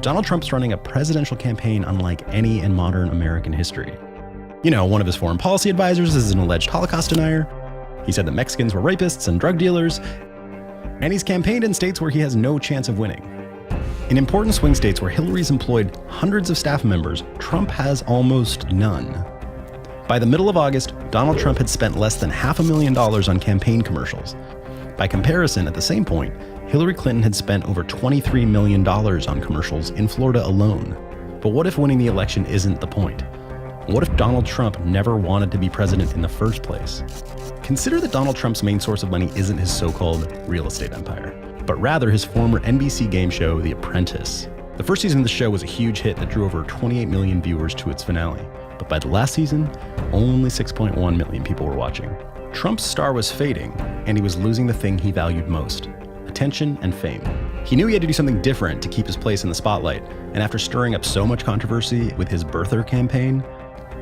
Donald Trump's running a presidential campaign unlike any in modern American history. You know, one of his foreign policy advisors is an alleged Holocaust denier. He said that Mexicans were rapists and drug dealers. And he's campaigned in states where he has no chance of winning. In important swing states where Hillary's employed hundreds of staff members, Trump has almost none. By the middle of August, Donald Trump had spent less than $500,000 on campaign commercials. By comparison, at the same point, Hillary Clinton had spent over $23 million on commercials in Florida alone. But what if winning the election isn't the point? What if Donald Trump never wanted to be president in the first place? Consider that Donald Trump's main source of money isn't his so-called real estate empire, but rather his former NBC game show, The Apprentice. The first season of the show was a huge hit that drew over 28 million viewers to its finale. But by the last season, only 6.1 million people were watching. Trump's star was fading, and he was losing the thing he valued most: attention and fame. He knew he had to do something different to keep his place in the spotlight, and after stirring up so much controversy with his birther campaign,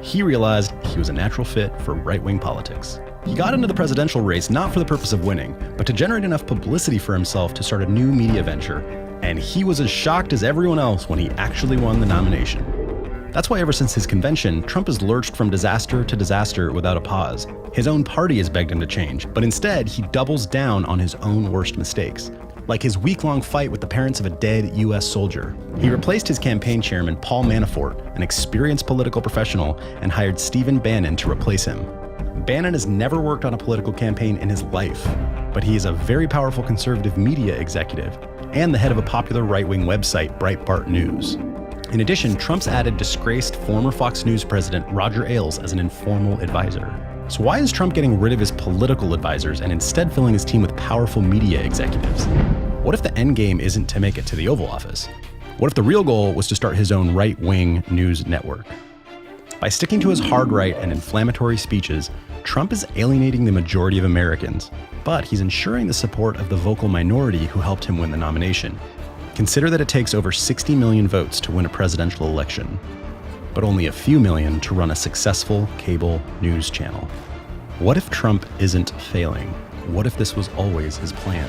he realized he was a natural fit for right-wing politics. He got into the presidential race not for the purpose of winning, but to generate enough publicity for himself to start a new media venture, and he was as shocked as everyone else when he actually won the nomination. That's why ever since his convention, Trump has lurched from disaster to disaster without a pause. His own party has begged him to change, but instead he doubles down on his own worst mistakes, like his week-long fight with the parents of a dead US soldier. He replaced his campaign chairman, Paul Manafort, an experienced political professional, and hired Stephen Bannon to replace him. Bannon has never worked on a political campaign in his life, but he is a very powerful conservative media executive and the head of a popular right-wing website, Breitbart News. In addition, Trump's added disgraced former Fox News president Roger Ailes as an informal advisor. So why is Trump getting rid of his political advisors and instead filling his team with powerful media executives? What if the end game isn't to make it to the Oval Office? What if the real goal was to start his own right-wing news network? By sticking to his hard right and inflammatory speeches, Trump is alienating the majority of Americans, but he's ensuring the support of the vocal minority who helped him win the nomination. Consider that it takes over 60 million votes to win a presidential election, but only a few million to run a successful cable news channel. What if Trump isn't failing? What if this was always his plan?